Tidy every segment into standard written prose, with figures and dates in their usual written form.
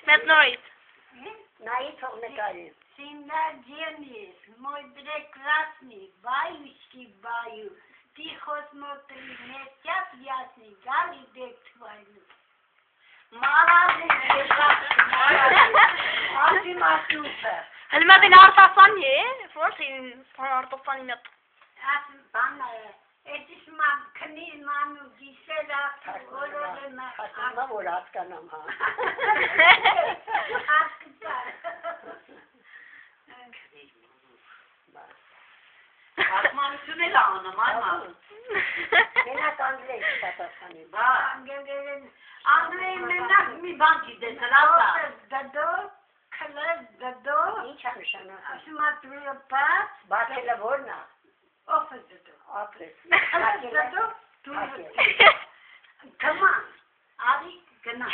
Մեծ նորից։ Նայի թող նկարի։ Синаденис, мой прекрасный, баюшки баю, ты хоть смотри, не сейчас ясный, гали дек твою. Մարազի ասի մասնուպը։ Հələ mən də արտասան է, որտին արտասանի մոտ։ Ասում բան է, էդիս ման քնի մանու գիսերա որորը նա։ Հասնա որ հասկանամ հա։ Հասկացա։ Հասմանություն էլ անում, այմ։ Մենակ անգլիայ պատասխանի։ Բա, անգլիայ մենակ մի բան գիտես, հրապա։ Դդո, քլես, դդո։ Ինչ է նշանակում։ Ասում ատրուը պաց։ Բացելը որն է։ Ով է դդո։ Ապրես։ Դդո, թման, արի գնա։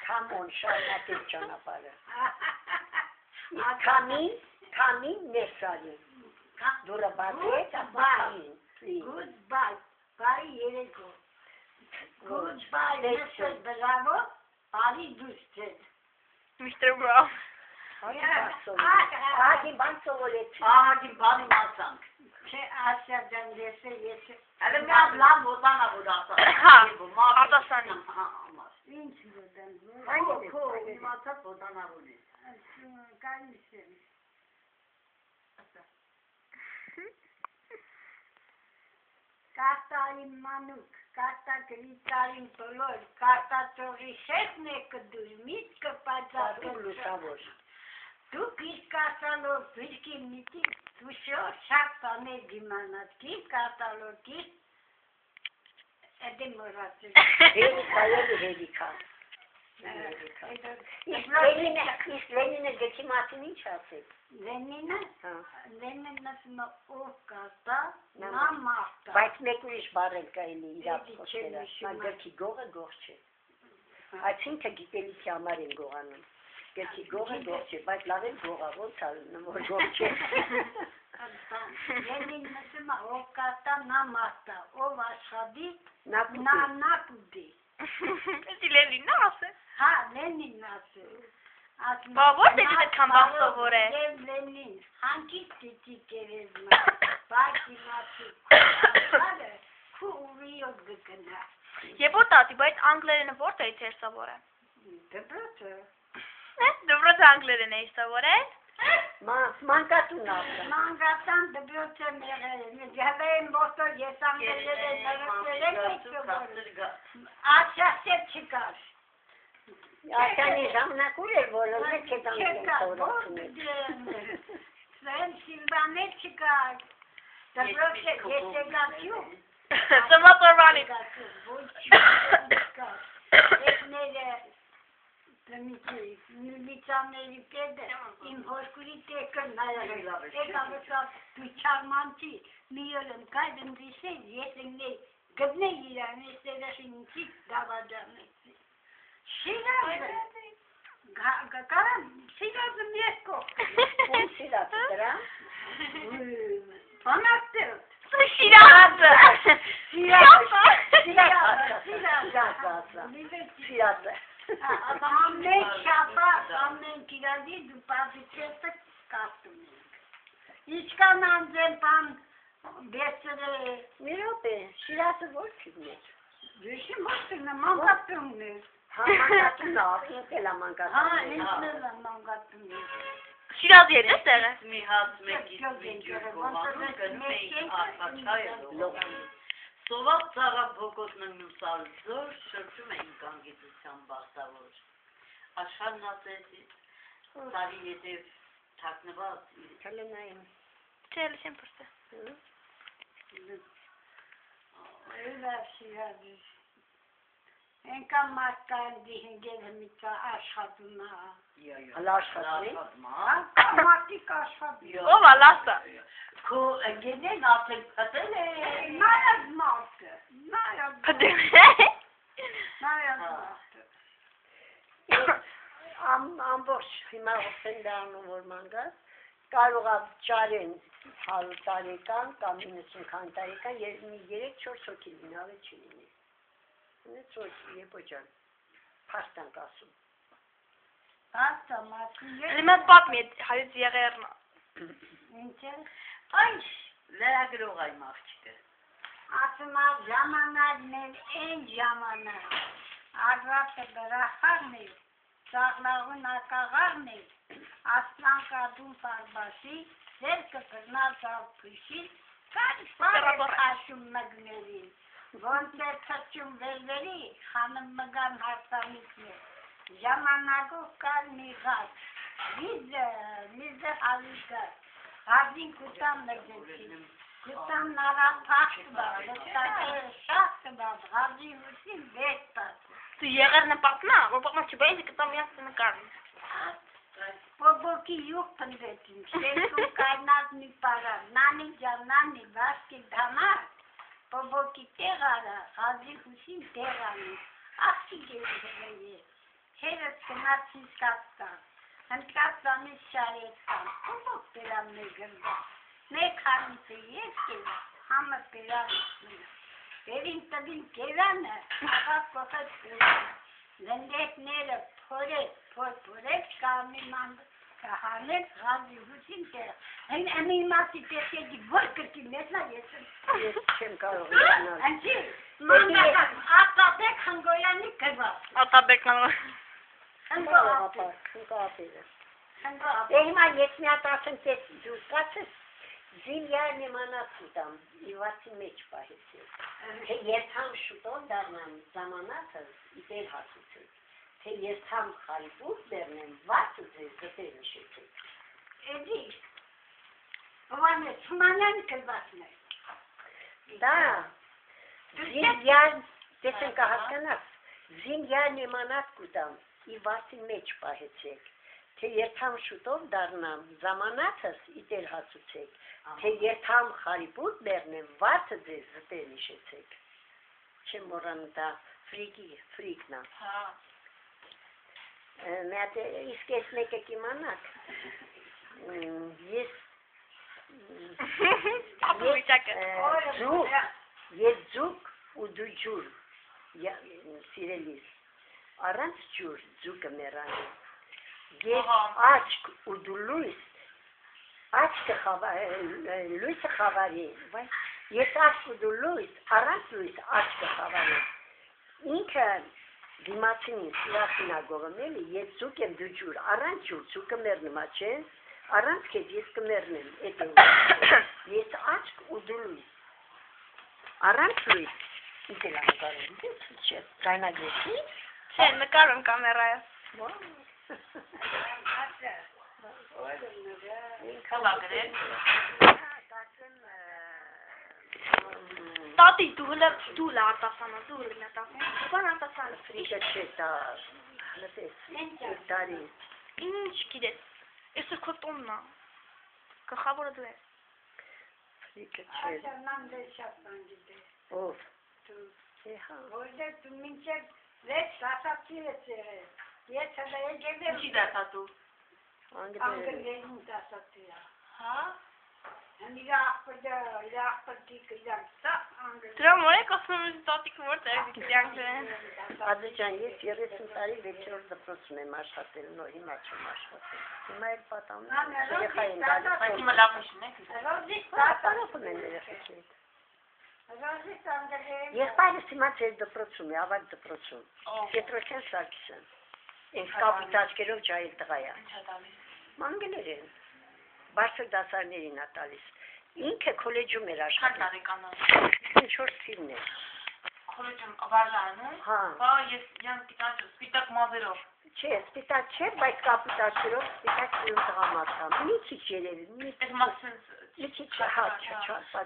Քամոն շարունակել ճանապարհը։ Քամին նեսարի։ Դուրը բացեց, բային։ Goodbye, բարի երեկո։ Goodbye, Mr. Bravo, բարի դուստեր։ Mr. Brown։ Ահագին բան սովորեցի։ Ահագին բանի մասանք։ Չէ, ասյա ջան, ես Հələ միած լավ ոտանա որ ասա։ Հա, արտասանի։ ինչ ոդան։ Քո իմացած ոտանա որի։ Կարիս եմ։ Կարտային մանուկ, կարտա գրիտարին տոլոր, կարտա ծողի շեխն է կդուր, միտքը պաճակը։ Դու կիրք ասալոր, վիրկի միտի, դու շոր շատ բաներ դիմանած, կիրք կարտալոր, կիրք, էդի մորացել։ Հերիքա։ Իսկ Լենինը գեթի մասին ինչ ասեց։ Լենինը ասում ով կարտա, նա մարտա։ Բայց մեկ ուրիշ բառել կայելի իրապ խոսելը, նա գրքի գողը գող չէ։ Այդ ինքը գիտելիքի համար են գողանում։ Գրքի գողը գող չէ, բայց լավ են գողա, ոնց ալնում, որ գող չէ։ Լենինն ասում ով կարտա, նա մարտա, ով աշխատի, նա կուդի։ Էսի Լենինն ասել։ Հա, Լենինն ասել։ Բա որտե՞ղ այդքան բան սովոր է։ Լենին, հանկից դիտի կերեզմա, բայց իմացի, քու ուրիոտ գկնա։ Եվ որ տատի, բայց անգլերենը որտեղից էր սովորը։ Դպրոցը։ Դպրոցը անգլերեն էի սովորել։ Մանկատուն ասա։ Մանկատան դպրոցը մեղել է, գավեն բոստոր ես անգլերեն նրսերեն աշասետ չկար։ Աշանի ժամանակուր էր որոնը չետ անգլեն սովորացում էր։ Սեն Սիլվաներ չկար, դպրոցը ես եգացյում։ Ծմատորվանից։ Ոչ չկար, ետները միլիցաների պետը իմ հոսկուրի տեկը նայել, եկավեցավ դու չարմանցի, մի ոլմ կայդ ընդրիսել, ես ընգնեի, գտնե իրան, ես տերաշին ինքի դավաջանեցի։ Շիրազը, կարամ, շիրազը մյեսկո։ Ում շիրազը դրա։ Բանատել։ Շիրազը։ Շիրազը։ Ամեն շաբաթ, ամեն կիրադի դու պատիչեսը կաստում ենք։ Իչկան անձեն պան բեսերը։ Մի ռոպե, շիրազը որ թիվն էր։ Վիշի մոստին է մանգատումն էր։ Հա, մանգատումն է, ինք էլ է մանգատումն Հա, է։ ինքն էլ է մանգատումն էր։ Շիրազի հետ է տեղը։ Մի հատ մեկից վիդեո գովանում գնում էինք Արխաչայով։ Սոված ծառա փոքոտն նուսալզոր շրջում էինք անգիտության բախտավոր։ Աշխարհն ասեց տարի ետև թաքնված Հելենային։ Չէ, չեմ փորձել։ Այլա շիրազի։ Ենքան մարդկան դիհնգել հմիկա աշխատում է։ Հլա աշխատում Հա, մարդիկ աշխատում։ Ով է լաստա։ Քո ընկերներն արդեն փտել է։ Նայած մարդը, նայած Փտել։ մարդը։ Ամբողջ հիմա օֆենդանում որ մանգած, կարող է ճարեն 100 տարեկան կամ 90 քան տարեկան, 3-4 հոգի լինի, ավելի չի լինի։ Ունեց որ եպոջան, փաստանք ասում։ Էլի մեզ պատմի հայոց եղերնը։ Ինչ է։ Այս լրագրող այ աղջիկը։ Ասում է ժամանակն էր, այն ժամանակ։ Արվատը բրախարն էր, ծաղլաղուն ակաղարն էր, ասլան կադուն պարբասի, ձերքը բրնալ ծաղպուշին, կարիք ասում մգներին, ոնց է թրջում վերվերի, խանում մգան հարսանիքն է, ժամանակով կար մի ғաց, միզը հավիկը, հազին կուտան նգեցին, կուտան նարապախտ բավ, լստակերը շախտ բավ, հազի հուսին վետ բավ, Դու եղերնը պատմա, որ պատմա չբայից կտամ յասը նկարն։ Բոբոքի յուղ պնդեցին, շերքում կայնած մի պարան, նանի ջան, նանի, վասկի դամար, բոբոքի տեղ արա, հազի հուսին տեղ անի, աղջի գերել է, հերս կնաց իսկացան, հնկացանից շարեցան, բոբոք պերան մեր գրდა, մեկ հարնիցը ես կերա, համը պերան իսմինը, վերին տվին կերանը, աղավ կողեց պերանը, լնդետները փորեց կամիման կահանեց հազի հուսին տեղ, այն իմասի պետքի որ կրկի մեզնա ես չեմ կարող իմանալ։ Անջի, մանգական, ատաբեք հնգոյանի կրված։ Ատաբեք նամը։ Խնկապերը։ Դե հիմա ես մի հատ ասեմ տես դուր կացես, զինյար նեմանած ուտամ, իվացի մեջ պահեցեք, թե երթամ շուտով դարնամ զամանացս իտեր հասուցեք, թե երթամ խալիպուր դերնեմ վացը ձեզ գտեր նշեցեք։ Էդի, բավան է, ծմանյան կրվածն է։ Դա, զինյար, տեսեն կահասկանաս, զինյար նեմանած ուտամ, իվացի մեջ պահեցեք, թե երթամ շուտով դարնամ զամանացս իտեր հասուցեք, թե երթամ խարիպուտ դերնեմ վացը ձեզ զտեր նիշեցեք։ Չեմ մորանում դա ֆրիկնա։ Մյատ իսկ ես մեկը կիմանակ, ես ձուկ ու դու ջուր, սիրելիս, առանց ջուր ձուկը մերանի, ես աչք ու դու լույս, լույսը խավարի, ես աչք ու դու լույս, առանց լույս աչքը խավարի, ինքը դիմացին սիրախինա գողմելի, ես ձուկ եմ դու ջուր, առանց ջուր ձուկը մերնում ա չէ, առանց կեզ ես կմերնեմ, ես աչք ու դու լույս, առանց լույս, ինքել անգարում, չէ, կայնագեցի, Չէ, նկարում կամերայը։ Տատի, դու լա արտասանա, դու լա արտասանա, բան արտասանա։ Ֆրիկը չէ դա, լտես, տարի։ Ինչ գիտես, ես քո տոնն ա, գլխավորը դու ես։ Ֆրիկը չէ։ Ասանամ դե շապան գիտե։ Ով։ Որտեղ դու մինչև վեց դասացի ես եղել, ես հələ եկել եմ։ Չի դասատու։ Անգլերեն դասացի է։ Հա։ Անիգա ախպրտի կիզակսա անգլերեն։ Դրա մոտ ասում եմ տատիկ որտեղ դիանք են։ Ադրջան, ես 30 տարի 6-րդ դպրոցում եմ աշխատել, նո հիմա չեմ աշխատել։ Հիմա էլ պատանում երեխային գալիս։ Հիմա լավ նշին եք։ Պատարոպն են երեխեքին։ Եղբայրս հիմա ձեր դպրոցում է, ավակ դպրոցում։ Պետրոսյան Սարգիսյան։ Ինձ կապիտ աչքերով ջահել տղա է։ Անգլերեն։ Բարձր դասարներին ա տալիս։ Ինքը քոլեջում էր աշխատում։ 4 թիվն է։ Քոլեջում վարժանը։ Հա։ Բա ես յան սպիտակ մազերով։ Չէ, սպիտակ չէ, բայց կապիտ աչքերով սպիտակ սիրուն տղամարդ ա։ Մի քիչ երևի, մի քիչ հա,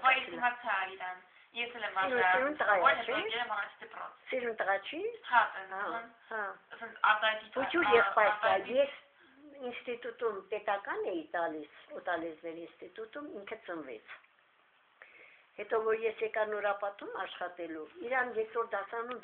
Բայց հիմա ցայրան։ Ես էլ եմ Սիրուն տղա է, չէ։ Սիրուն տղա չի։ Հա։ Ուջուր եղբայրս ա, ես ինստիտուտում պետական էի տալիս, օտալեզների ինստիտուտում ինքը ծնվեց։ Հետո որ ես եկա Նորապատում աշխատելու, իրան երկրորդ դասարանում